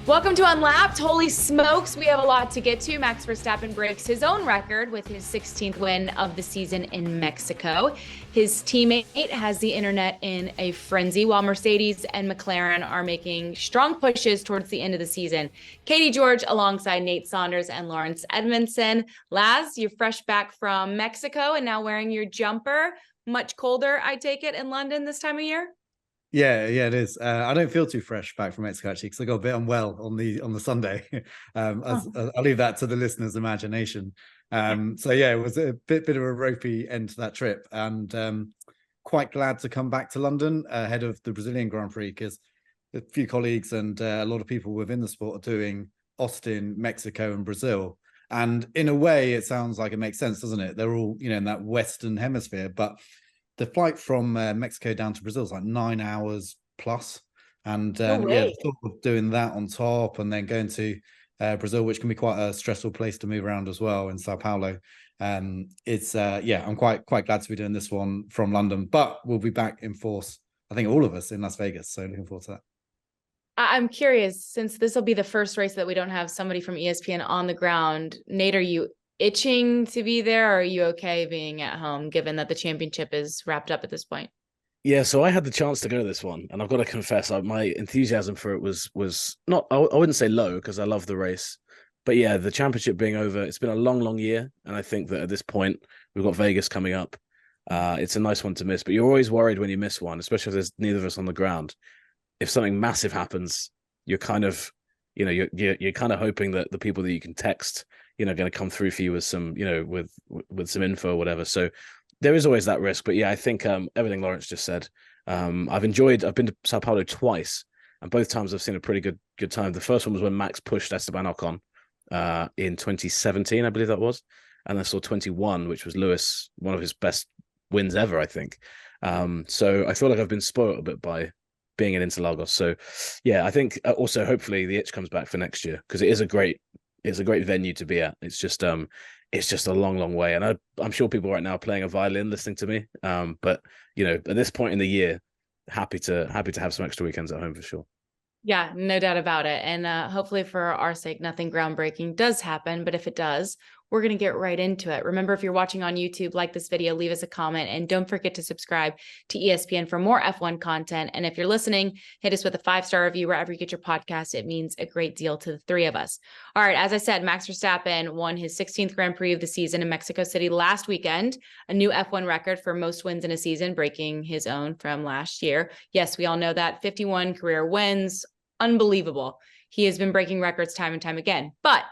Welcome to Unlapped. Holy smokes, we have a lot to get to. Max Verstappen breaks his own record with his 16th win of the season in Mexico. His teammate has the internet in a frenzy, while Mercedes and McLaren are making strong pushes towards the end of the season. Katie George alongside Nate Saunders and Laurence Edmondson. Laz, you're fresh back from Mexico and now wearing your jumper. Much colder, I take it, in London this time of year? Yeah, it is. I don't feel too fresh back from Mexico actually, because I got a bit unwell on the Sunday. I'll leave that to the listeners' imagination. So yeah, it was a bit of a ropey end to that trip, and quite glad to come back to London ahead of the Brazilian Grand Prix, because a few colleagues and a lot of people within the sport are doing Austin, Mexico, and Brazil. And in a way, it sounds like it makes sense, doesn't it? They're all, in that Western hemisphere, but the flight from Mexico down to Brazil is like 9 hours plus. And No the way. thought of doing that on top and then going to Brazil, which can be quite a stressful place to move around as well in Sao Paulo. It's I'm quite glad to be doing this one from London, but we'll be back in force, I think all of us, in Las Vegas. So looking forward to that. I'm curious, since this will be the first race that we don't have somebody from ESPN on the ground. Nate, are you itching to be there, or are you okay being at home, given that the championship is wrapped up at this point? Yeah, so I had the chance to go to this one, and I've got to confess, my enthusiasm for it was not, I wouldn't say low, because I love the race. But yeah, the championship being over, it's been a long year, and I think that at this point, we've got Vegas coming up. It's a nice one to miss, but you're always worried when you miss one, especially if there's neither of us on the ground. If something massive happens, you're kind of, you're kind of hoping that the people that you can text, going to come through for you with some, with some info or whatever. So there is always that risk. But yeah, I think everything Laurence just said. I've been to Sao Paulo twice, and both times I've seen a pretty good time. The first one was when Max pushed Esteban Ocon in 2017, I believe that was. And I saw 21, which was Lewis, one of his best wins ever, I think. So I feel like I've been spoiled a bit by being in Interlagos. So yeah, I think also hopefully the itch comes back for next year, because it's a great venue to be at. It's just a long way, and I'm sure people right now are playing a violin listening to me. But at this point in the year, happy to have some extra weekends at home for sure. Yeah, no doubt about it. And hopefully for our sake, nothing groundbreaking does happen. But if it does, we're going to get right into it. Remember, if you're watching on YouTube, like this video, leave us a comment, and don't forget to subscribe to ESPN for more F1 content. And if you're listening, hit us with a 5-star review wherever you get your podcast. It means a great deal to the three of us. All right, as I said, Max Verstappen won his 16th Grand Prix of the season in Mexico City last weekend, a new F1 record for most wins in a season, breaking his own from last year. Yes, we all know that 51 career wins. Unbelievable. He has been breaking records time and time again, but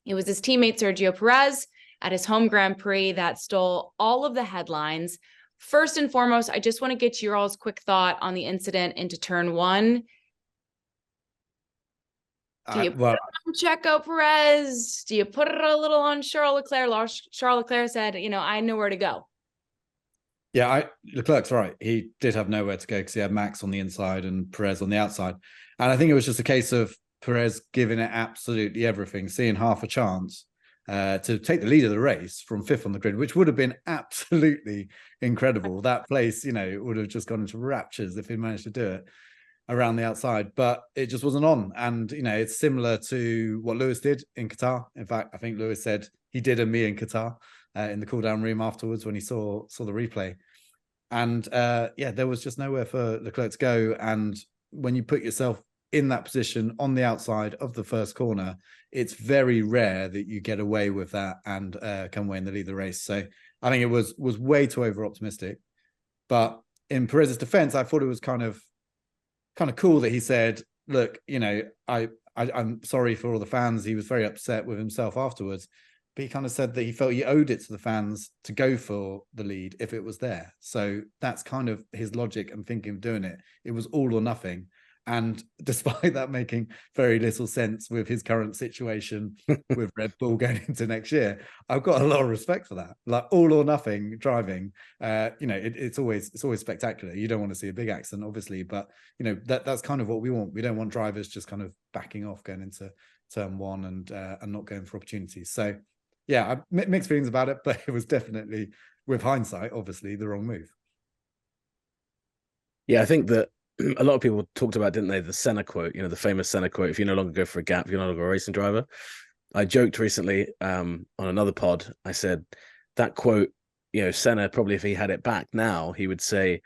it was his teammate Sergio Perez at his home Grand Prix that stole all of the headlines. First and foremost, I just want to get your all's quick thought on the incident into turn one. Do you put it on Checo Perez? Do you put it a little on Charles Leclerc? Charles Leclerc said, I know where to go. Yeah, Leclerc's right. He did have nowhere to go because he had Max on the inside and Perez on the outside. And I think it was just a case of Perez giving it absolutely everything, seeing half a chance to take the lead of the race from fifth on the grid, which would have been absolutely incredible. That place, would have just gone into raptures if he managed to do it around the outside, but it just wasn't on. And, it's similar to what Lewis did in Qatar. In fact, I think Lewis said he did a me in Qatar in the cool-down room afterwards when he saw the replay. And there was just nowhere for Leclerc to go. And when you put yourself in that position on the outside of the first corner, it's very rare that you get away with that and come away in the lead of the race. So I think it was way too over optimistic. But in Perez's defense, I thought it was kind of cool that he said, look, I'm sorry for all the fans. He was very upset with himself afterwards, but he kind of said that he felt he owed it to the fans to go for the lead if it was there. So that's kind of his logic and thinking of doing it. It was all or nothing. And despite that making very little sense with his current situation with Red Bull going into next year, I've got a lot of respect for that. Like all or nothing driving, it's always spectacular. You don't want to see a big accident, obviously, but that's kind of what we want. We don't want drivers just kind of backing off going into turn one and not going for opportunities. So yeah, mixed feelings about it, but it was definitely, with hindsight, obviously the wrong move. Yeah, I think that a lot of people talked about, didn't they, the Senna quote, the famous Senna quote, if you no longer go for a gap, you're no longer a racing driver. I joked recently on another pod, I said that quote, Senna, probably if he had it back now, he would say,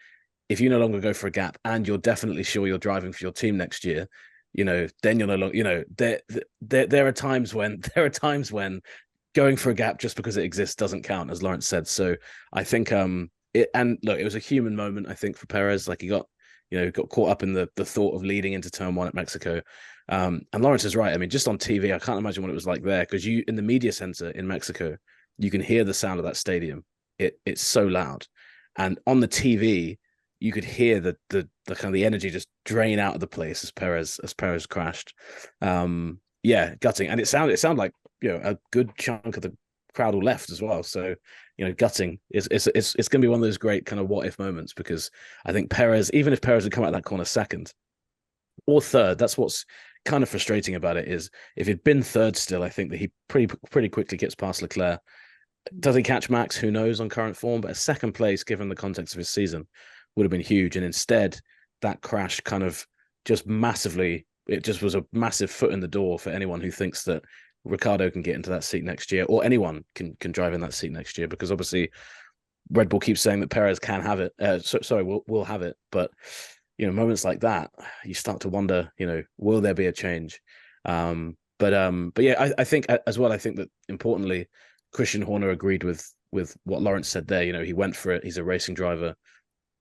if you no longer go for a gap and you're definitely sure you're driving for your team next year, then you're no longer, there are times when going for a gap just because it exists doesn't count, as Laurence said. So I think it was a human moment, I think, for Perez. Like he got caught up in the thought of leading into turn one at Mexico. And Laurence is right. I mean, just on TV, I can't imagine what it was like there, because in the media center in Mexico, you can hear the sound of that stadium. It's so loud. And on the TV, you could hear the kind of the energy just drain out of the place as Perez crashed. Gutting. And it sounded like a good chunk of the crowd all left as well. So gutting. It's going to be one of those great kind of what if moments, because I think Perez, even if Perez had come out that corner second or third, that's what's kind of frustrating about it, is if he'd been third still, I think that he pretty quickly gets past Leclerc. Does he catch Max? Who knows on current form? But a second place, given the context of his season, would have been huge. And instead, that crash kind of just was a massive foot in the door for anyone who thinks that Ricciardo can get into that seat next year, or anyone can drive in that seat next year, because obviously Red Bull keeps saying that Perez can have it. We'll have it. But, moments like that, you start to wonder, will there be a change? But yeah, I think as well, I think that importantly, Christian Horner agreed with what Laurence said there. He went for it. He's a racing driver.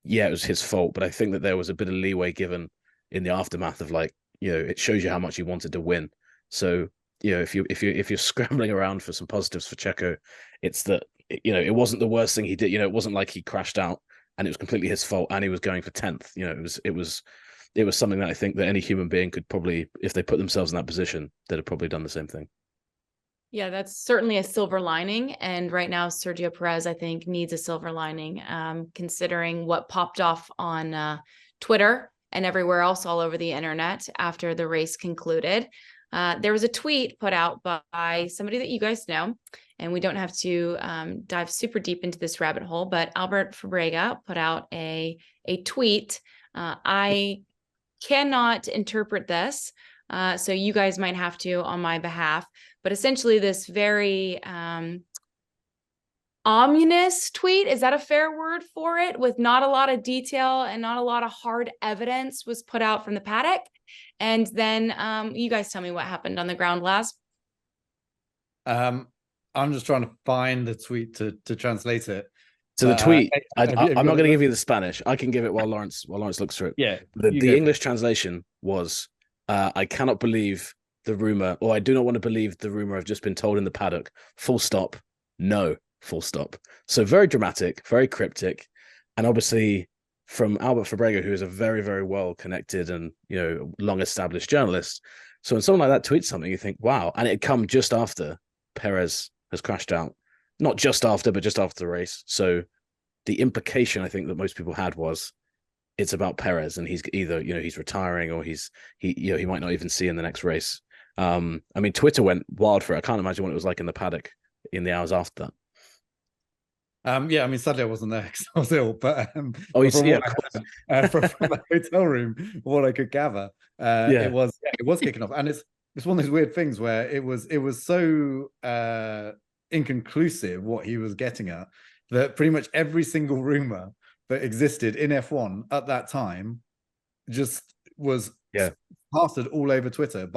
Yeah, it was his fault, but I think that there was a bit of leeway given in the aftermath of, like, it shows you how much he wanted to win. So, if you're scrambling around for some positives for Checo, it's that, it wasn't the worst thing he did. It wasn't like he crashed out and it was completely his fault and he was going for 10th. It was something that I think that any human being could probably, if they put themselves in that position, they'd have probably done the same thing. Yeah, that's certainly a silver lining. And right now, Sergio Perez, I think, needs a silver lining, considering what popped off on Twitter and everywhere else all over the internet after the race concluded. There was a tweet put out by somebody that you guys know, and we don't have to dive super deep into this rabbit hole, but Albert Fabrega put out a tweet. I cannot interpret this, so you guys might have to on my behalf, but essentially this very ominous tweet, is that a fair word for it, with not a lot of detail and not a lot of hard evidence, was put out from the paddock. And then you guys tell me what happened on the ground, Laz. I'm just trying to find the tweet to translate it. So the tweet, I'm not going to give you the Spanish. I can give it while Laurence looks through it. Yeah. The English translation was, I cannot believe the rumor, or I do not want to believe the rumor I've just been told in the paddock. Full stop. No. Full stop. So very dramatic, very cryptic, and obviously from Albert Fabrega, who is a very, very well connected and long established journalist. So when someone like that tweets something, you think, wow, and it come just after Perez has crashed out, not just after, but just after the race. So the implication I think that most people had was it's about Perez, and he's either he's retiring or he might not even see in the next race. I mean, Twitter went wild for it. I can't imagine what it was like in the paddock in the hours after that. Yeah, I mean, sadly I wasn't there because I was ill, but from the hotel room, what I could gather, it was kicking off, and it's one of those weird things where it was so inconclusive what he was getting at, that pretty much every single rumor that existed in F1 at that time just was plastered all over Twitter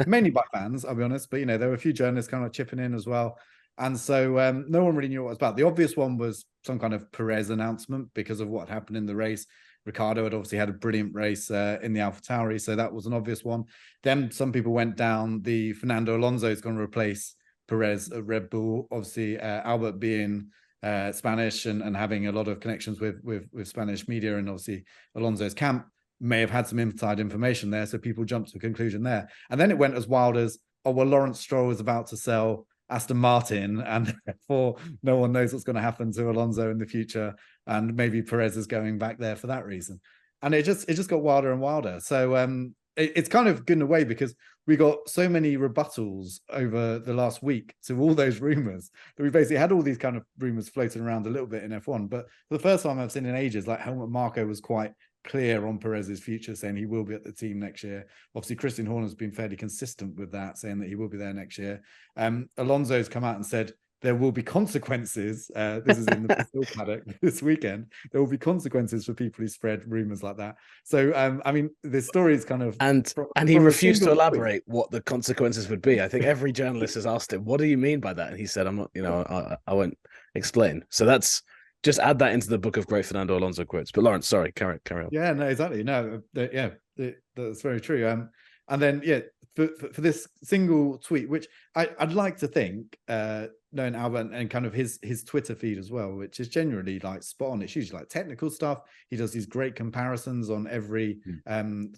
mainly by fans, I'll be honest, but there were a few journalists kind of chipping in as well. And so no one really knew what it was about. The obvious one was some kind of Perez announcement because of what happened in the race. Ricciardo had obviously had a brilliant race in the AlphaTauri, so that was an obvious one. Then some people went down the Fernando Alonso is going to replace Perez at Red Bull. Obviously, Albert being Spanish and having a lot of connections with Spanish media, and obviously Alonso's camp may have had some inside information there, so people jumped to a conclusion there. And then it went as wild as, oh, well, Laurence Stroll is about to sell Aston Martin, and therefore no one knows what's going to happen to Alonso in the future, and maybe Perez is going back there for that reason. And it just got wilder and wilder. So it's kind of good in a way, because we got so many rebuttals over the last week to all those rumors, that we basically had all these kind of rumors floating around a little bit in F1. But for the first time I've seen in ages, like Helmut Marko was quite clear on Perez's future, saying he will be at the team next year. Obviously, Christian Horner's been fairly consistent with that, saying that he will be there next year. Alonso's come out and said there will be consequences. This is in the Brazil paddock this weekend. There will be consequences for people who spread rumors like that. So, I mean, the story is kind of and he refused to elaborate what the consequences would be. I think every journalist has asked him, "What do you mean by that?" And he said, "I'm not, I won't explain." So that's just add that into the book of great Fernando Alonso quotes. But Laurence, sorry, carry on. Yeah, no, exactly. No, that's very true. And then for this single tweet, which I'd like to think, knowing Albert and kind of his Twitter feed as well, which is generally like spot on. It's usually like technical stuff. He does these great comparisons on every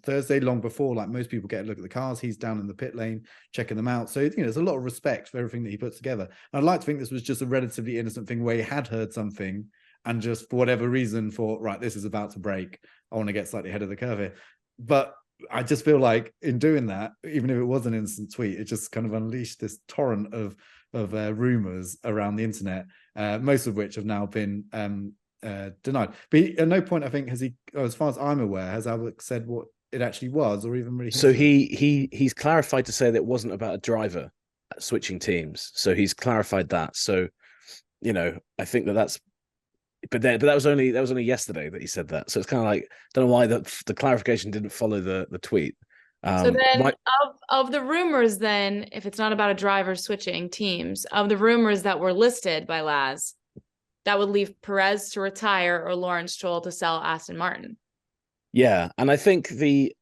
Thursday, long before like most people get a look at the cars. He's down in the pit lane checking them out. So there's a lot of respect for everything that he puts together. And I'd like to think this was just a relatively innocent thing where he had heard something and just for whatever reason thought, right, this is about to break. I want to get slightly ahead of the curve here. But I just feel like in doing that, even if it was an instant tweet, it just kind of unleashed this torrent of rumors around the internet, most of which have now been denied. But at no point, I think, has he, as far as I'm aware, has Albert said what it actually was, or even really. So he's clarified to say that it wasn't about a driver switching teams. So he's clarified that. So I think that's. But that was only yesterday that he said that. So it's kind of like, don't know why the clarification didn't follow the tweet. So then of the rumors, then, if it's not about a driver switching teams, of the rumors that were listed by Laz, that would leave Perez to retire or Laurence Stroll to sell Aston Martin. Yeah, and I think the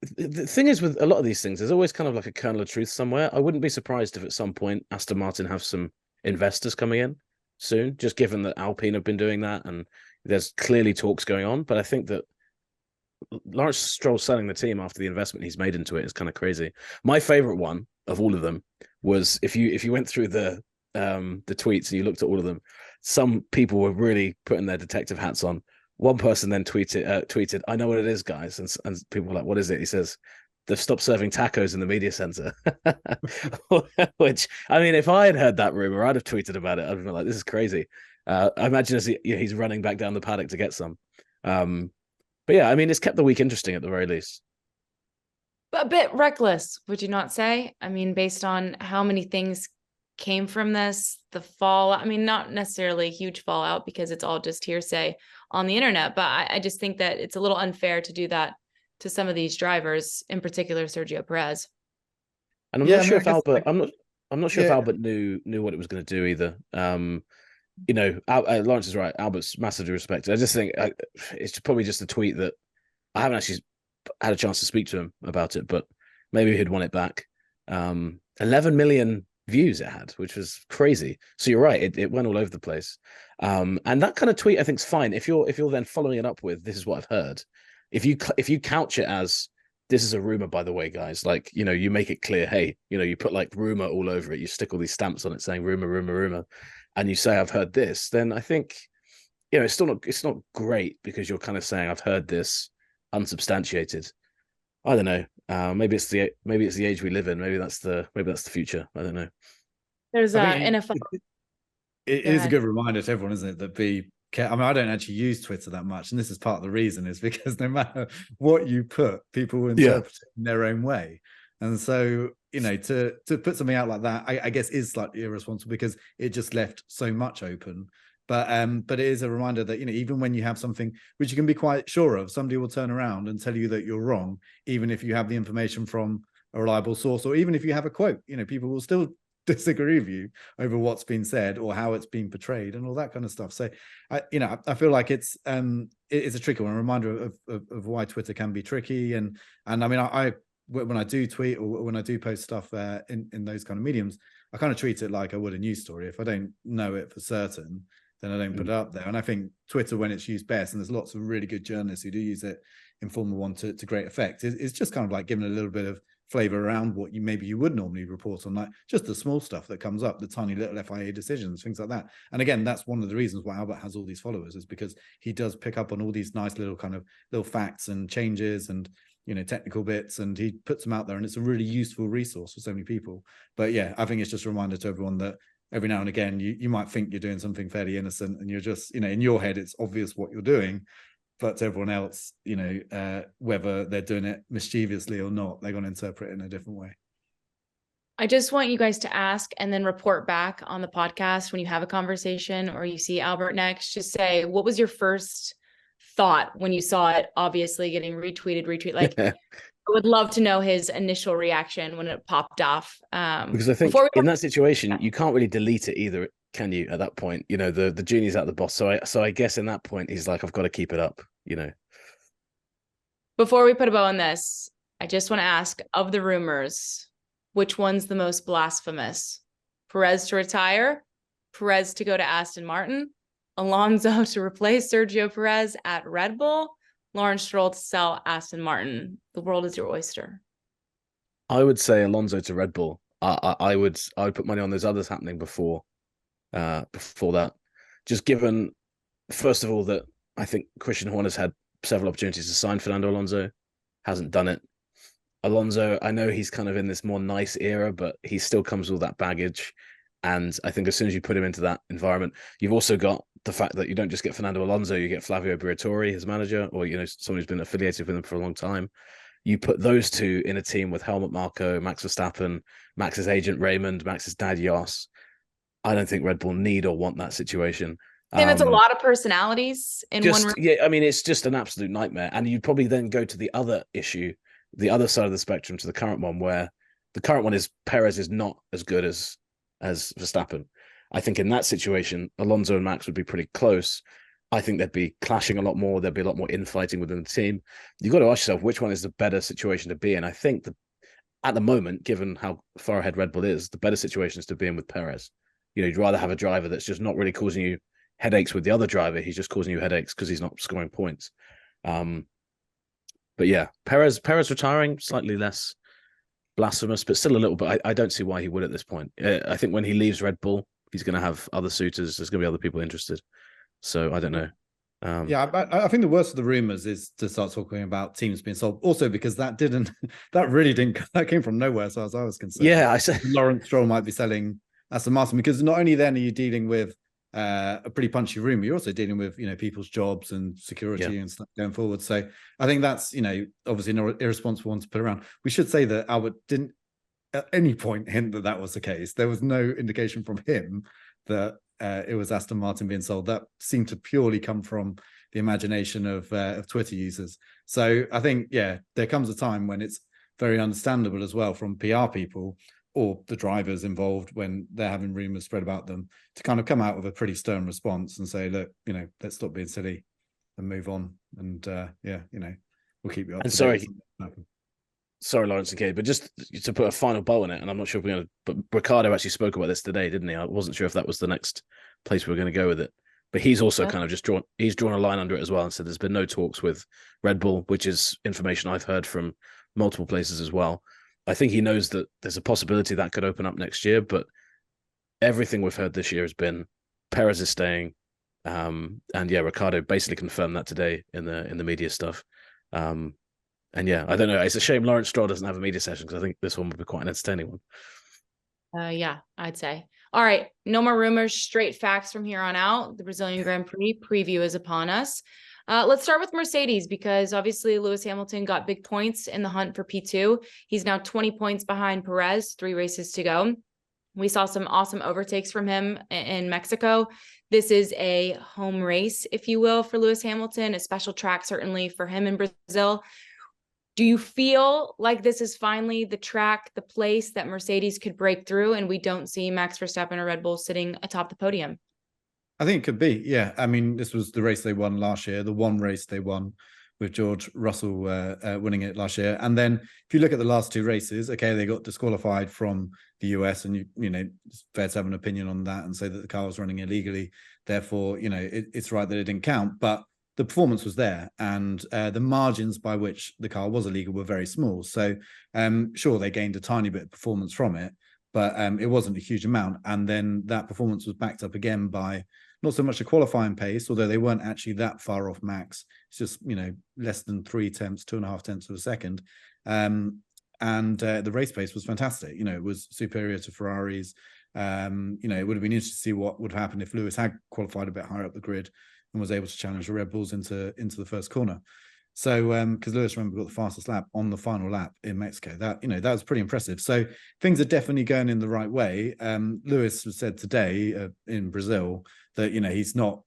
thing is with a lot of these things, there's always kind of like a kernel of truth somewhere. I wouldn't be surprised if at some point Aston Martin have some investors coming in soon, just given that Alpine have been doing that and there's clearly talks going on. But I think that Laurence Stroll selling the team after the investment he's made into it is kind of crazy. My favorite one of all of them was if you went through the tweets and you looked at all of them, some people were really putting their detective hats on. One person then tweeted, "I know what it is, guys," and people were like, "What is it?" He says, "They've stopped serving tacos in the media center." Which, I mean, if I had heard that rumor, I'd have tweeted about it. I'd have been like, "This is crazy." I imagine as he's running back down the paddock to get some. But yeah, I mean, it's kept the week interesting at the very least. But a bit reckless, would you not say? I mean, based on how many things came from this, the fallout. I mean, not necessarily a huge fallout because it's all just hearsay on the internet, but I just think that it's a little unfair to do that to some of these drivers, in particular Sergio Perez. And I'm not sure if Albert. I'm not sure if Albert knew what it was going to do either. Laurence is right. Albert's massively respected. I just think it's probably just a tweet that I haven't actually had a chance to speak to him about it, but maybe he'd want it back. 11 million views it had, which was crazy. So you're right. It went all over the place. And that kind of tweet I think is fine. If you're then following it up with, "This is what I've heard." If you couch it as, "This is a rumor, by the way, guys," like, you make it clear, hey, you put like rumor all over it, you stick all these stamps on it saying rumor, and you say, "I've heard this," then I think, it's not great because you're kind of saying, "I've heard this unsubstantiated." I don't know. Maybe it's the age we live in. Maybe that's the future. I don't know. There's NFL. It is a good reminder to everyone, isn't it, that I don't actually use Twitter that much, and this is part of the reason, is because no matter what you put, people will interpret it in their own way. And so, to put something out like that, I guess is slightly irresponsible because it just left so much open. But it is a reminder that, even when you have something which you can be quite sure of, somebody will turn around and tell you that you're wrong, even if you have the information from a reliable source, or even if you have a quote. People will still disagree with you over what's been said or how it's been portrayed and all that kind of stuff. So I feel like it's a tricky one, a reminder of why Twitter can be tricky. And I mean, I when I do tweet or when I do post stuff in those kind of mediums, I kind of treat it like I would a news story. If I don't know it for certain, then I don't put it up there. And I think Twitter, when it's used best, and there's lots of really good journalists who do use it in Formula One to great effect, it's just kind of like giving a little bit of flavor around what you would normally report on, like just the small stuff that comes up, the tiny little FIA decisions, things like that. And again, that's one of the reasons why Albert has all these followers, is because he does pick up on all these nice little facts and changes and technical bits, and he puts them out there, and it's a really useful resource for so many people. But yeah, I think it's just a reminder to everyone that every now and again you might think you're doing something fairly innocent, and you're just in your head it's obvious what you're doing, but to everyone else, whether they're doing it mischievously or not, they're going to interpret it in a different way. I just want you guys to ask and then report back on the podcast when you have a conversation or you see Albert next. Just say, what was your first thought when you saw it obviously getting retweet? Like, I would love to know his initial reaction when it popped off. Because I think in that situation, you can't really delete it either, can you? At that point, the genie's at the boss. So I guess in that point, he's like, I've got to keep it up. Before we put a bow on this, I just want to ask, of the rumors, which one's the most blasphemous? Perez to retire, Perez to go to Aston Martin, Alonso to replace Sergio Perez at Red Bull, Lawrence Stroll to sell Aston Martin. The world is your oyster. I would say Alonso to Red Bull. I would put money on those others happening before that. Just given, first of all, that I think Christian Horner's had several opportunities to sign Fernando Alonso, hasn't done it. Alonso, I know he's kind of in this more nice era, but he still comes with that baggage. And I think as soon as you put him into that environment, you've also got the fact that you don't just get Fernando Alonso, you get Flavio Briatore, his manager, or someone who's been affiliated with him for a long time. You put those two in a team with Helmut Marko, Max Verstappen, Max's agent Raymond, Max's dad Jos. I don't think Red Bull need or want that situation. And it's a lot of personalities in one room. Yeah, I mean, it's just an absolute nightmare. And you'd probably then go to the other issue, the other side of the spectrum, to the current one, where the current one is Perez is not as good as Verstappen. I think in that situation, Alonso and Max would be pretty close. I think they'd be clashing a lot more. There'd be a lot more infighting within the team. You've got to ask yourself, which one is the better situation to be in? I think that at the moment, given how far ahead Red Bull is, the better situation is to be in with Perez. You'd rather have a driver that's just not really causing you headaches with the other driver. He's just causing you headaches because he's not scoring points. But yeah, Perez retiring, slightly less blasphemous, but still a little bit. I don't see why he would at this point. I think when he leaves Red Bull, he's going to have other suitors. There's going to be other people interested. So I don't know. I think the worst of the rumors is to start talking about teams being sold. Also, because that came from nowhere, as far as I was concerned. Yeah, I said Laurence Stroll might be selling Aston Martin, because not only then are you dealing with a pretty punchy rumor, you're also dealing with people's jobs and security and stuff going forward. So I think that's obviously an irresponsible one to put around. We should say that Albert didn't at any point hint that was the case. There was no indication from him that it was Aston Martin being sold. That seemed to purely come from the imagination of Twitter users. So I think, there comes a time when it's very understandable as well from PR people or the drivers involved, when they're having rumors spread about them, to kind of come out with a pretty stern response and say, look, let's stop being silly and move on. And we'll keep you up. And sorry, Laurence and Kate, but just to put a final bow on it, and I'm not sure if we're going to, but Ricciardo actually spoke about this today, didn't he? I wasn't sure if that was the next place we were going to go with it, but he's also kind of just drawn a line under it as well and said there's been no talks with Red Bull, which is information I've heard from multiple places as well. I think he knows that there's a possibility that could open up next year, but everything we've heard this year has been Perez is staying. Ricciardo basically confirmed that today in the media stuff. I don't know. It's a shame Laurence Stroll doesn't have a media session, because I think this one would be quite an entertaining one. I'd say. All right. No more rumors, straight facts from here on out. The Brazilian Grand Prix preview is upon us. Let's start with Mercedes, because obviously Lewis Hamilton got big points in the hunt for P2. He's now 20 points behind Perez, 3 races to go. We saw some awesome overtakes from him in Mexico. This is a home race, if you will, for Lewis Hamilton, a special track certainly for him in Brazil. Do you feel like this is finally the track, the place that Mercedes could break through, and we don't see Max Verstappen or Red Bull sitting atop the podium? I think it could be, yeah. I mean, this was the race they won last year, the one race they won with George Russell winning it last year. And then if you look at the last 2 races, okay, they got disqualified from the US, and it's fair to have an opinion on that and say that the car was running illegally. Therefore, it's right that it didn't count, but the performance was there, and the margins by which the car was illegal were very small. So sure, they gained a tiny bit of performance from it, but it wasn't a huge amount. And then that performance was backed up again by not so much a qualifying pace, although they weren't actually that far off Max. It's just, less than 3 tenths, 2.5 tenths of a second. And the race pace was fantastic. It was superior to Ferraris. It would have been interesting to see what would happen if Lewis had qualified a bit higher up the grid. and was able to challenge the Red Bulls into the first corner. So because Lewis, remember, got the fastest lap on the final lap in Mexico. That that was pretty impressive. So things are definitely going in the right way. Lewis said today in Brazil that he's not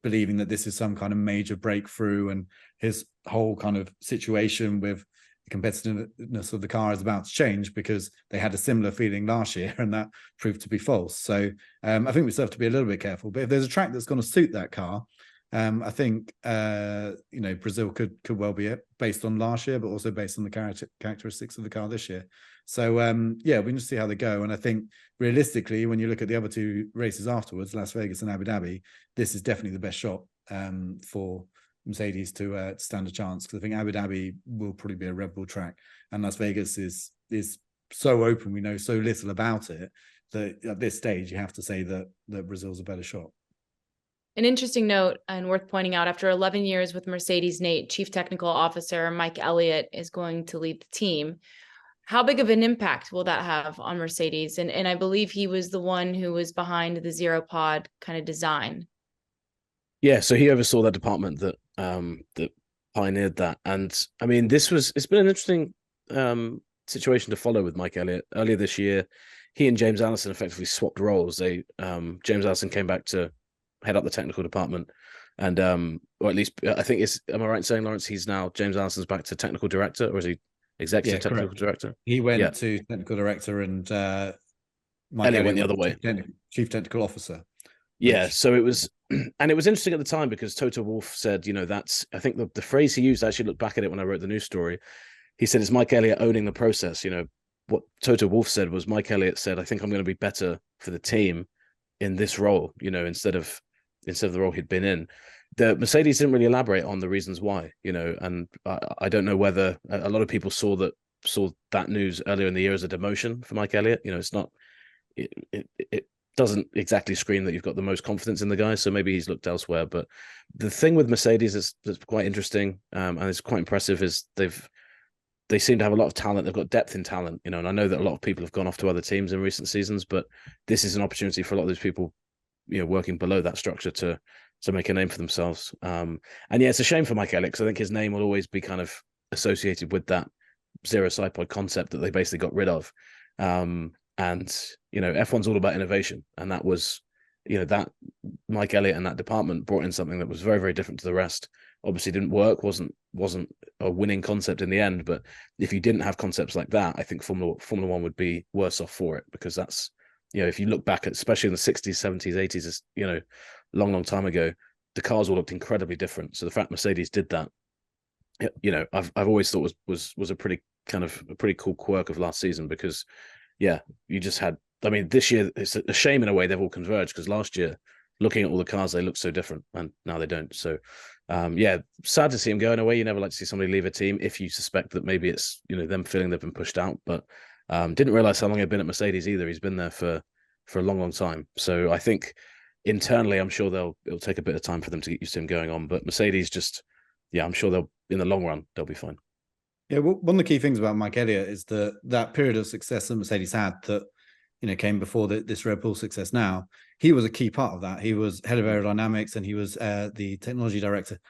believing that this is some kind of major breakthrough, and his whole kind of situation with the competitiveness of the car is about to change because they had a similar feeling last year and that proved to be false. So I think we still have to be a little bit careful. But if there's a track that's going to suit that car, I think Brazil could well be it, based on last year, but also based on the characteristics of the car this year. So we can just see how they go. And I think realistically, when you look at the other two races afterwards, Las Vegas and Abu Dhabi, this is definitely the best shot for Mercedes to stand a chance, because I think Abu Dhabi will probably be a Red Bull track, and Las Vegas is so open. We know so little about it that at this stage you have to say that Brazil's a better shot. An interesting note and worth pointing out, after 11 years with Mercedes, Nate, Chief Technical Officer Mike Elliott is going to lead the team. How big of an impact will that have on Mercedes? And I believe he was the one who was behind the zero pod kind of design. Yeah, so he oversaw that department that that pioneered that. And I mean, it's been an interesting situation to follow with Mike Elliott. Earlier this year, he and James Allison effectively swapped roles. James Allison came back to head up the technical department, and or at least I think am I right in saying, Laurence, he's now James Allison's back to technical director, or is he executive technical director? He went to technical director, and Mike Elliott went the other way, chief technical officer. Yeah, so it was, and it was interesting at the time because Toto Wolff said, that's, I think the phrase he used, I actually looked back at it when I wrote the news story. He said, "It's Mike Elliott owning the process." What Toto Wolff said was, Mike Elliott said, "I think I'm going to be better for the team in this role, instead of the role he'd been in." The Mercedes didn't really elaborate on the reasons why, and I don't know whether a lot of people saw that news earlier in the year as a demotion for Mike Elliott. It's not, it doesn't exactly scream that you've got the most confidence in the guy, so maybe he's looked elsewhere. But the thing with Mercedes that's quite interesting, and it's quite impressive, is they seem to have a lot of talent. They've got depth in talent, and I know that a lot of people have gone off to other teams in recent seasons, but this is an opportunity for a lot of those people, working below that structure to make a name for themselves. And yeah, it's a shame for Mike Elliott, because I think his name will always be kind of associated with that zero side pod concept that they basically got rid of. And F1's all about innovation, and that was, that Mike Elliott and that department brought in something that was very, very different to the rest. Obviously didn't work, wasn't a winning concept in the end, but if you didn't have concepts like that, I think Formula One would be worse off for it, because that's, if you look back at, especially in the 60s, 70s, 80s, long time ago, the cars all looked incredibly different. So the fact Mercedes did that, I've always thought was a pretty cool quirk of last season, because yeah, you just had, I mean, this year it's a shame in a way they've all converged, because last year, looking at all the cars, they looked so different, and now they don't. So sad to see him go. In a way, you never like to see somebody leave a team if you suspect that maybe it's them feeling they've been pushed out. But didn't realize how long he'd been at Mercedes either. He's been there for a long time. So I think internally, I'm sure it'll take a bit of time for them to get used to him going on. But Mercedes I'm sure in the long run they'll be fine. Yeah, well, one of the key things about Mike Elliott is that period of success that Mercedes had that came before this Red Bull success. Now, he was a key part of that. He was head of aerodynamics, and he was the technology director.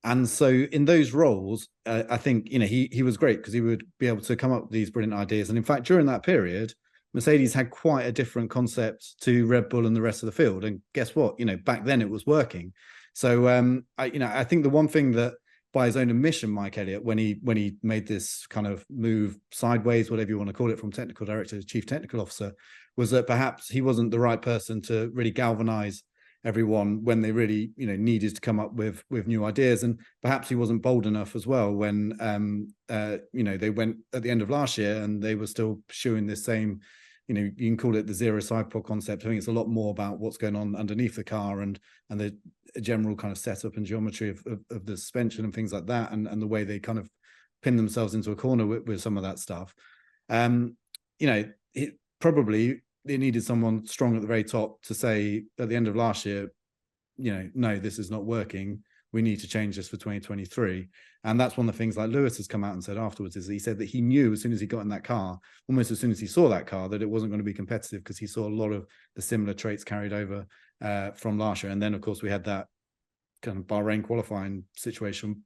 And so in those roles, I think he was great, because he would be able to come up with these brilliant ideas. And in fact, during that period, Mercedes had quite a different concept to Red Bull and the rest of the field. And guess what? Back then it was working. So I think the one thing that, by his own admission, Mike Elliott, when he made this kind of move sideways, whatever you want to call it, from technical director to chief technical officer, was that perhaps he wasn't the right person to really galvanize everyone when they really needed to come up with new ideas. And perhaps he wasn't bold enough as well when they went at the end of last year and they were still pursuing this same, you can call it the zero side pod concept. I think it's a lot more about what's going on underneath the car and the general kind of setup and geometry of the suspension and things like that, and the way they kind of pin themselves into a corner with some of that stuff. It needed someone strong at the very top to say at the end of last year, no, this is not working. We need to change this for 2023. And that's one of the things, like Lewis has come out and said afterwards, is he said that he knew as soon as he got in that car, almost as soon as he saw that car, that it wasn't going to be competitive, because he saw a lot of the similar traits carried over from last year. And then, of course, we had that kind of Bahrain qualifying situation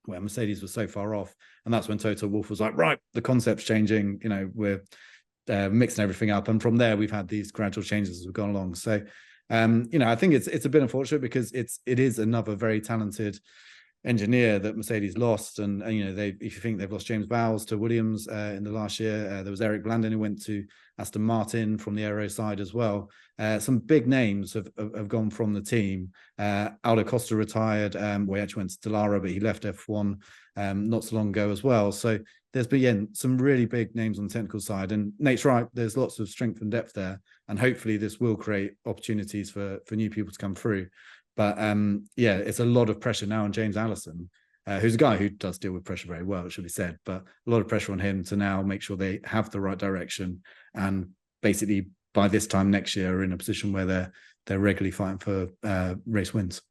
where Mercedes was so far off, and that's when Toto Wolff was like, right, the concept's changing, we're mixing everything up, and from there we've had these gradual changes as we've gone along. So I think it's a bit unfortunate because it is another very talented engineer that Mercedes lost, and if you think they've lost James Vowles to Williams in the last year, there was Eric Blandon who went to Aston Martin from the aero side as well. Some big names have gone from the team. Aldo Costa retired. We actually went to Dallara, but he left F1 not so long ago as well. So there's been some really big names on the technical side, and Nate's right, there's lots of strength and depth there, and hopefully this will create opportunities for new people to come through. But it's a lot of pressure now on James Allison, who's a guy who does deal with pressure very well, it should be said, but a lot of pressure on him to now make sure they have the right direction, and basically by this time next year are in a position where they're regularly fighting for race wins.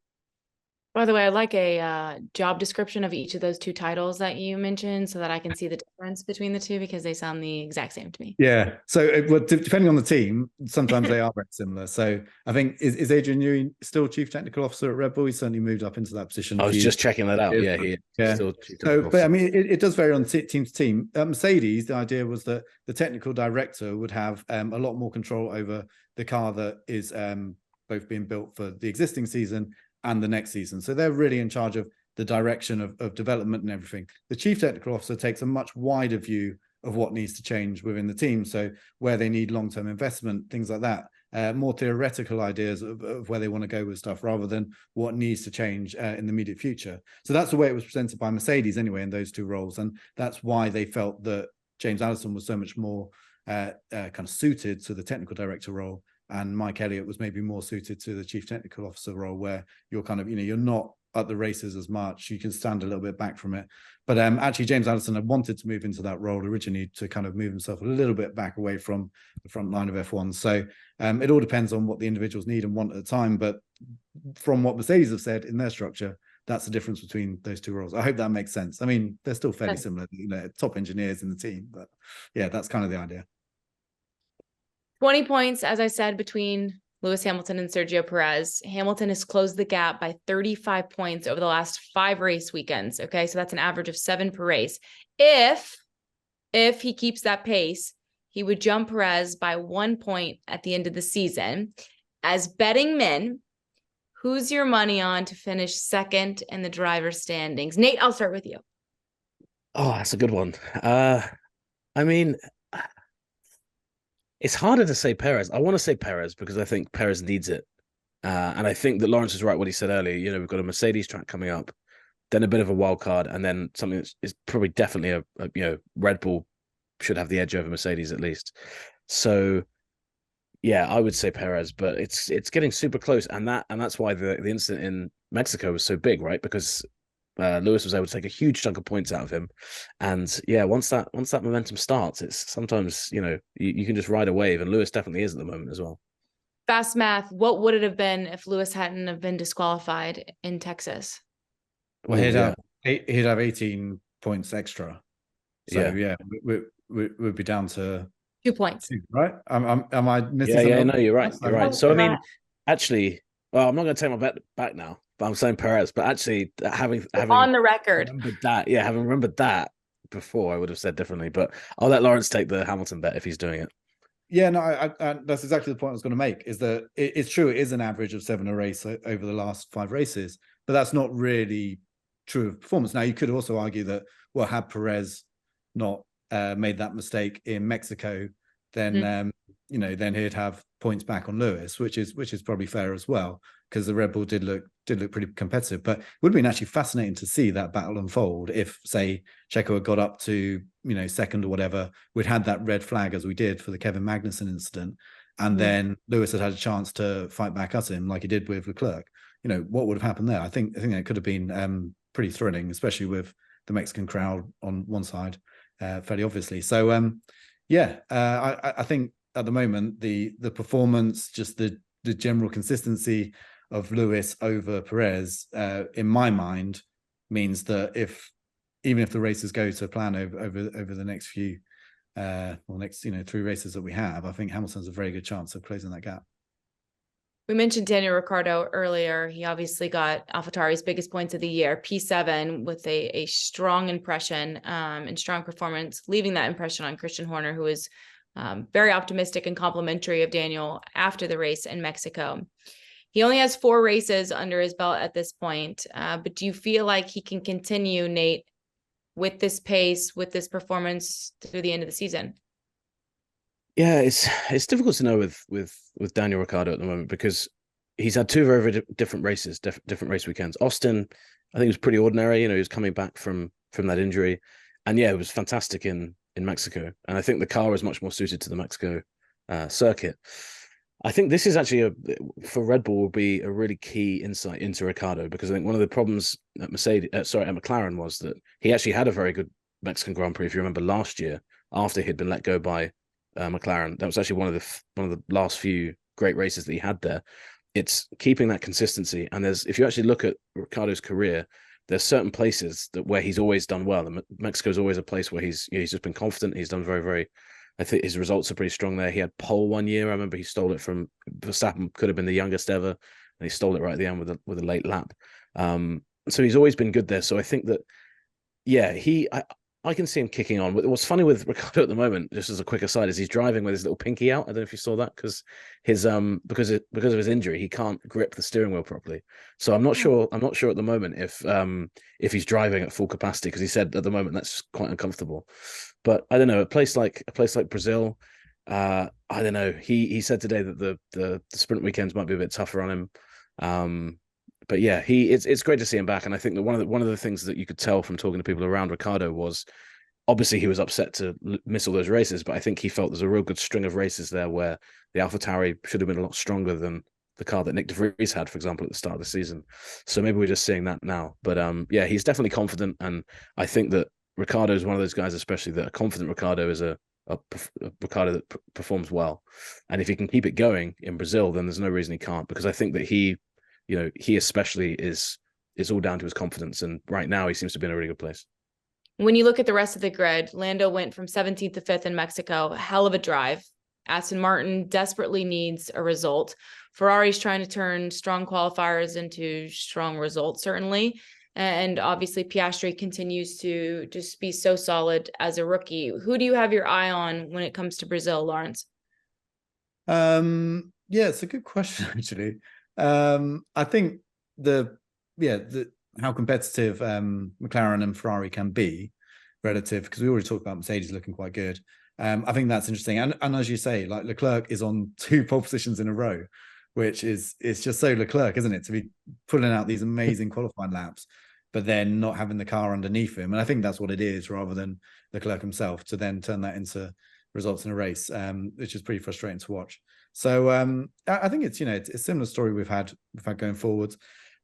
By the way, I'd like a job description of each of those two titles that you mentioned so that I can see the difference between the two, because they sound the exact same to me. Yeah. So depending on the team, sometimes they are very similar. So I think, is Adrian Newey still Chief Technical Officer at Red Bull? He certainly moved up into that position. I was just checking that out. Yeah. Still Chief Technical Officer. But I mean, it does vary on team to team. Mercedes, the idea was that the technical director would have a lot more control over the car that is both being built for the existing season and the next season. So they're really in charge of the direction of development and everything. The Chief Technical Officer takes a much wider view of what needs to change within the team. So where they need long-term investment, things like that, more theoretical ideas of where they want to go with stuff rather than what needs to change in the immediate future. So that's the way it was presented by Mercedes anyway, in those two roles. And that's why they felt that James Allison was so much more kind of suited to the technical director role, and Mike Elliott was maybe more suited to the Chief Technical Officer role, where you're kind of, you're not at the races as much. You can stand a little bit back from it. But actually, James Allison had wanted to move into that role originally to kind of move himself a little bit back away from the front line of F1. So it all depends on what the individuals need and want at the time. But from what Mercedes have said in their structure, that's the difference between those two roles. I hope that makes sense. I mean, they're still fairly similar, top engineers in the team. But yeah, that's kind of the idea. 20 points, as I said, between Lewis Hamilton and Sergio Perez. Hamilton has closed the gap by 35 points over the last 5 race weekends. Okay, so that's an average of 7 per race. If he keeps that pace, he would jump Perez by 1 point at the end of the season. As betting men, who's your money on to finish second in the driver's standings? Nate, I'll start with you. Oh, that's a good one. I mean, it's harder to say Perez. I want to say Perez because I think Perez needs it. And I think that Laurence is right what he said earlier. We've got a Mercedes track coming up, then a bit of a wild card, and then something that is probably definitely a Red Bull should have the edge over Mercedes at least. So yeah, I would say Perez, but it's getting super close, and that's why the incident in Mexico was so big, right? Because Lewis was able to take a huge chunk of points out of him, and yeah, once that momentum starts, it's sometimes you can just ride a wave, and Lewis definitely is at the moment as well. Fast math: what would it have been if Lewis hadn't have been disqualified in Texas? Well, he'd have 18 points extra. So yeah, we'd be down to 2 points, right? Am I missing? Yeah, no, you're right. You're right. So I mean, actually, well, I'm not going to take my bet back now. But I'm saying Perez, but actually having on the record having remembered that before, I would have said differently. But I'll let Laurence take the Hamilton bet if he's doing it. Yeah, no, I that's exactly the point I was going to make. Is that it's true? It is an average of 7 a race over the last 5 races, but that's not really true of performance. Now, you could also argue that, well, had Perez not made that mistake in Mexico, then then he'd have points back on Lewis, which is probably fair as well, because the Red Bull did look pretty competitive. But it would have been actually fascinating to see that battle unfold if, say, Checo had got up to second or whatever, we'd had that red flag as we did for the Kevin Magnussen incident, and then Lewis had a chance to fight back at him like he did with Leclerc. What would have happened there? I think it could have been pretty thrilling, especially with the Mexican crowd on one side, fairly obviously. So I think at the moment the performance, just the general consistency of Lewis over Perez, in my mind, means that even if the races go to plan over the next few next 3 races that we have, I think Hamilton's a very good chance of closing that gap. We mentioned Daniel Ricciardo earlier. He obviously got AlphaTauri's biggest points of the year, P7, with a strong impression and strong performance, leaving that impression on Christian Horner, who was very optimistic and complimentary of Daniel after the race in Mexico. He only has 4 races under his belt at this point, but do you feel like he can continue, Nate, with this pace, with this performance through the end of the season? Yeah, it's difficult to know with Daniel Ricciardo at the moment, because he's had 2 very, very different races, different race weekends. Austin, I think, was pretty ordinary. You know, he was coming back from that injury, and yeah, it was fantastic in Mexico. And I think the car is much more suited to the Mexico circuit. I think this is actually for Red Bull will be a really key insight into Ricciardo, because I think one of the problems at McLaren was that he actually had a very good Mexican Grand Prix. If you remember last year, after he'd been let go by McLaren, that was actually one of the last few great races that he had there. It's keeping that consistency, and if you actually look at Ricciardo's career, there's certain places where he's always done well. And Mexico's always a place where he's just been confident. He's done very, very. I think his results are pretty strong there. He had pole one year. I remember he stole it from Verstappen, could have been the youngest ever, and he stole it right at the end with a late lap. So he's always been good there. So I think that, yeah, I can see him kicking on. What's funny with Ricciardo at the moment, just as a quick aside, is he's driving with his little pinky out. I don't know if you saw that, because his because of his injury, he can't grip the steering wheel properly. So I'm not sure at the moment if he's driving at full capacity, because he said at the moment that's quite uncomfortable. But I don't know, a place like Brazil, I don't know. He said today that the sprint weekends might be a bit tougher on him. But yeah, it's great to see him back. And I think that one of the things that you could tell from talking to people around Ricciardo was, obviously he was upset to miss all those races, but I think he felt there's a real good string of races there where the AlphaTauri should have been a lot stronger than the car that Nick de Vries had, for example, at the start of the season. So maybe we're just seeing that now. But yeah, he's definitely confident, and I think that Ricciardo is one of those guys, especially that a confident Ricciardo is a Ricciardo that performs well. And if he can keep it going in Brazil, then there's no reason he can't, because I think that he especially is all down to his confidence. And right now he seems to be in a really good place. When you look at the rest of the grid, Lando went from 17th to 5th in Mexico. Hell of a drive. Aston Martin desperately needs a result. Ferrari's trying to turn strong qualifiers into strong results, certainly. And obviously Piastri continues to just be so solid as a rookie. Who do you have your eye on when it comes to Brazil, Laurence? Yeah, it's a good question, actually. I think how competitive McLaren and Ferrari can be relative, because we already talked about Mercedes looking quite good. I think that's interesting. And as you say, like, Leclerc is on 2 pole positions in a row, which is just so Leclerc, isn't it? To be pulling out these amazing qualifying laps, but then not having the car underneath him. And I think that's what it is, rather than Leclerc himself, to then turn that into results in a race, which is pretty frustrating to watch. So I think it's a similar story we've had going forwards.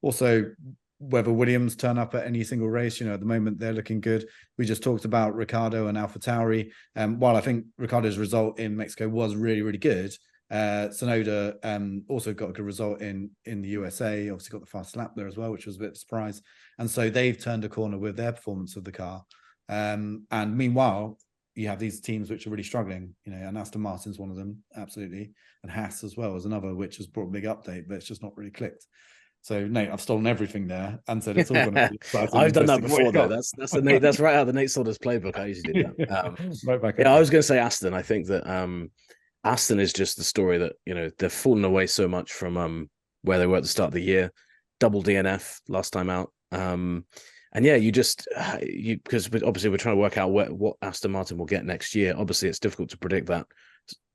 Also, whether Williams turn up at any single race, at the moment they're looking good. We just talked about Ricciardo and AlphaTauri. While I think Ricciardo's result in Mexico was really, really good, Tsunoda also got a good result in the USA. Obviously got the fast lap there as well, which was a bit of a surprise. And so they've turned a corner with their performance of the car. And meanwhile, you have these teams which are really struggling, and Aston Martin's one of them, absolutely. And Haas as well is another, which has brought a big update, but it's just not really clicked. So, Nate, I've stolen everything there and said it's all going to be exciting. I've done that before, though. That's right out of the Nate Saunders playbook. I usually do that. Right back. Yeah, I was going to say Aston. I think that Aston is just the story that they've fallen away so much from where they were at the start of the year. Double DNF last time out. And yeah, because obviously we're trying to work out what Aston Martin will get next year. Obviously, it's difficult to predict that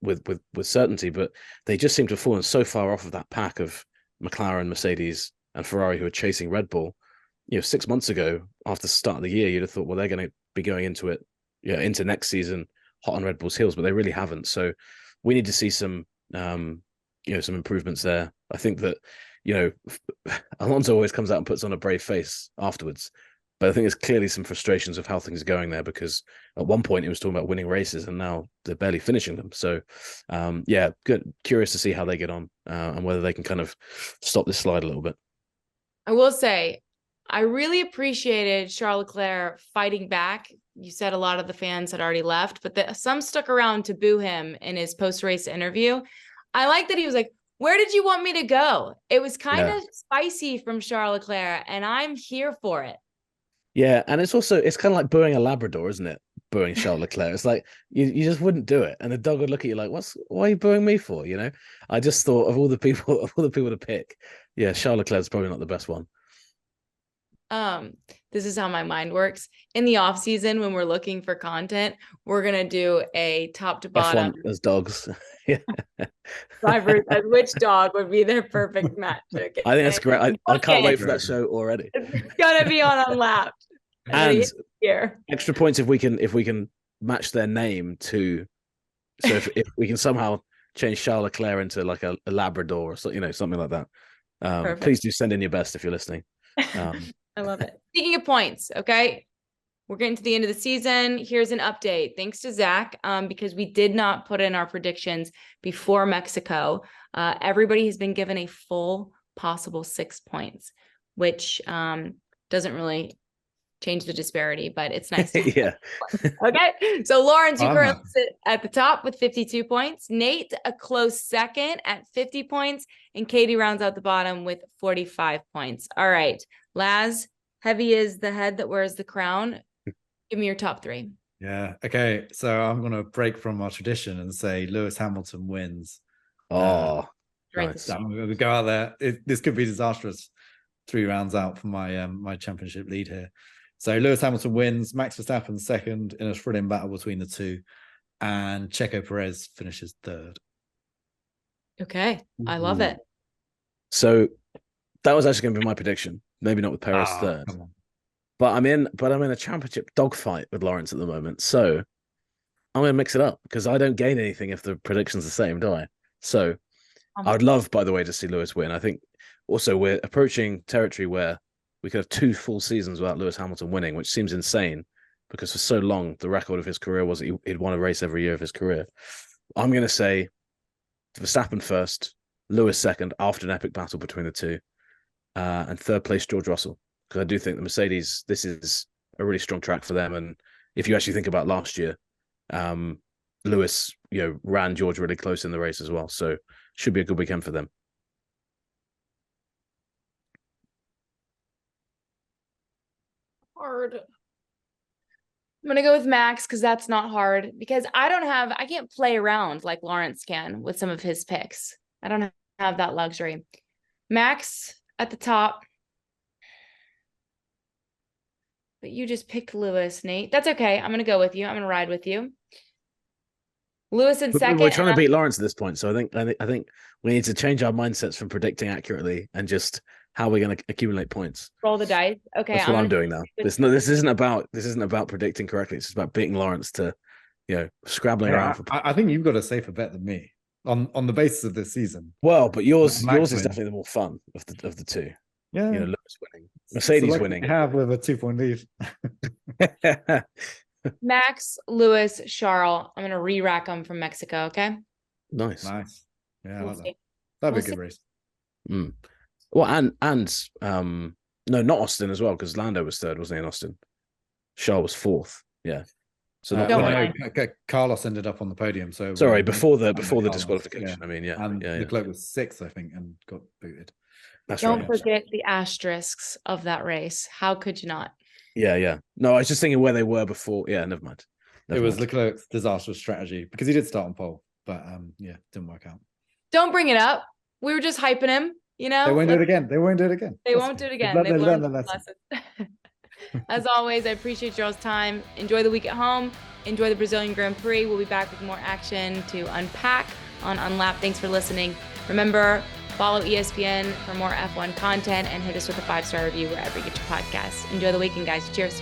with certainty, but they just seem to have fallen so far off of that pack of McLaren, Mercedes, and Ferrari who are chasing Red Bull. 6 months ago, after the start of the year, you'd have thought, well, they're going to be going into it, into next season hot on Red Bull's heels, but they really haven't. So we need to see some improvements there. I think that Alonso always comes out and puts on a brave face afterwards. But I think there's clearly some frustrations of how things are going there, because at one point he was talking about winning races and now they're barely finishing them. So, yeah, good. Curious to see how they get on and whether they can kind of stop this slide a little bit. I will say, I really appreciated Charles Leclerc fighting back. You said a lot of the fans had already left, but some stuck around to boo him in his post-race interview. I like that he was like, Where did you want me to go? It was kind Yeah. of spicy from Charles Leclerc, and I'm here for it. Yeah, and it's kind of like booing a Labrador, isn't it? Booing Charles Leclerc. It's like you just wouldn't do it, and the dog would look at you like, why are you booing me for? You know, I just thought of all the people to pick. Yeah, Charles Leclerc's probably not the best one. This is how my mind works. In the off season, when we're looking for content, we're gonna do a top to bottom F1 as dogs. Yeah, drivers as which dog would be their perfect match. Okay? I think that's great. I can't wait for Okay. that show already. It's gonna be on Unlapped. And here. extra points if we can match their name to. So if we can somehow change Charles Leclerc into like a Labrador or something like that. Please do send in your best if you're listening. I love it. Speaking of points, okay, we're getting to the end of the season. Here's an update. Thanks to Zach, because we did not put in our predictions before Mexico. Everybody has been given a full possible 6 points, which doesn't really change the disparity, but it's nice. Yeah. Okay. So Laurence, you currently sit at the top with 52 points. Nate, a close second at 50 points. And Katie rounds out the bottom with 45 points. All right. Laz, heavy is the head that wears the crown. Give me your top 3. Yeah. Okay. So I'm going to break from our tradition and say Lewis Hamilton wins. Oh, nice. I'm going to go out there. This could be disastrous 3 rounds out for my my championship lead here. So Lewis Hamilton wins, Max Verstappen second in a thrilling battle between the two, and Checo Perez finishes third. Okay. I love it. So that was actually going to be my prediction. Maybe not with Perez third. But I'm in a championship dogfight with Laurence at the moment. So I'm going to mix it up because I don't gain anything if the prediction's the same, do I? So I would love, by the way, to see Lewis win. I think also we're approaching territory where we could have 2 full seasons without Lewis Hamilton winning, which seems insane because for so long, the record of his career was he'd won a race every year of his career. I'm going to say Verstappen first, Lewis second after an epic battle between the two, and third place George Russell. Because I do think the Mercedes, this is a really strong track for them. And if you actually think about last year, Lewis, ran George really close in the race as well. So should be a good weekend for them. Hard. I'm going to go with Max because that's not hard because I can't play around like Laurence can with some of his picks. I don't have that luxury. Max at the top. But you just picked Lewis, Nate. That's okay. I'm going to go with you. I'm going to ride with you. Lewis in second. We're trying to beat Laurence at this point. So I think we need to change our mindsets from predicting accurately and just how we're going to accumulate points. Roll the dice. Okay. That's what I'm doing now. This isn't about predicting correctly. It's just about beating Laurence to, scrabbling around. I think you've got a safer bet than me on the basis of this season. Well, but yours is definitely the more fun of the two. Yeah. Lewis winning. Mercedes winning. Have with a 2-point lead. Max, Lewis, Charles. I'm going to re-rack them from Mexico, okay? Nice. Yeah, I like that. That'd be a good race. Mm. Well, and no, not Austin as well, because Lando was third, wasn't he, in Austin? Charles was fourth. Yeah. So Carlos ended up on the podium. So sorry, before the disqualification. Yeah. I mean, yeah. And Leclerc was sixth, I think, and got booted. Don't forget the asterisks of that race. How could you not? Yeah. No, I was just thinking where they were before. Yeah, never mind. It was Leclerc's disastrous strategy because he did start on pole, but didn't work out. Don't bring it up. We were just hyping him. They won't do it again. They won't do it again. They won't do it again. They've learned the lesson. As always, I appreciate y'all's time. Enjoy the week at home. Enjoy the Brazilian Grand Prix. We'll be back with more action to unpack on Unlapped. Thanks for listening. Remember, follow ESPN for more F1 content and hit us with a 5-star review wherever you get your podcasts. Enjoy the weekend, guys. Cheers.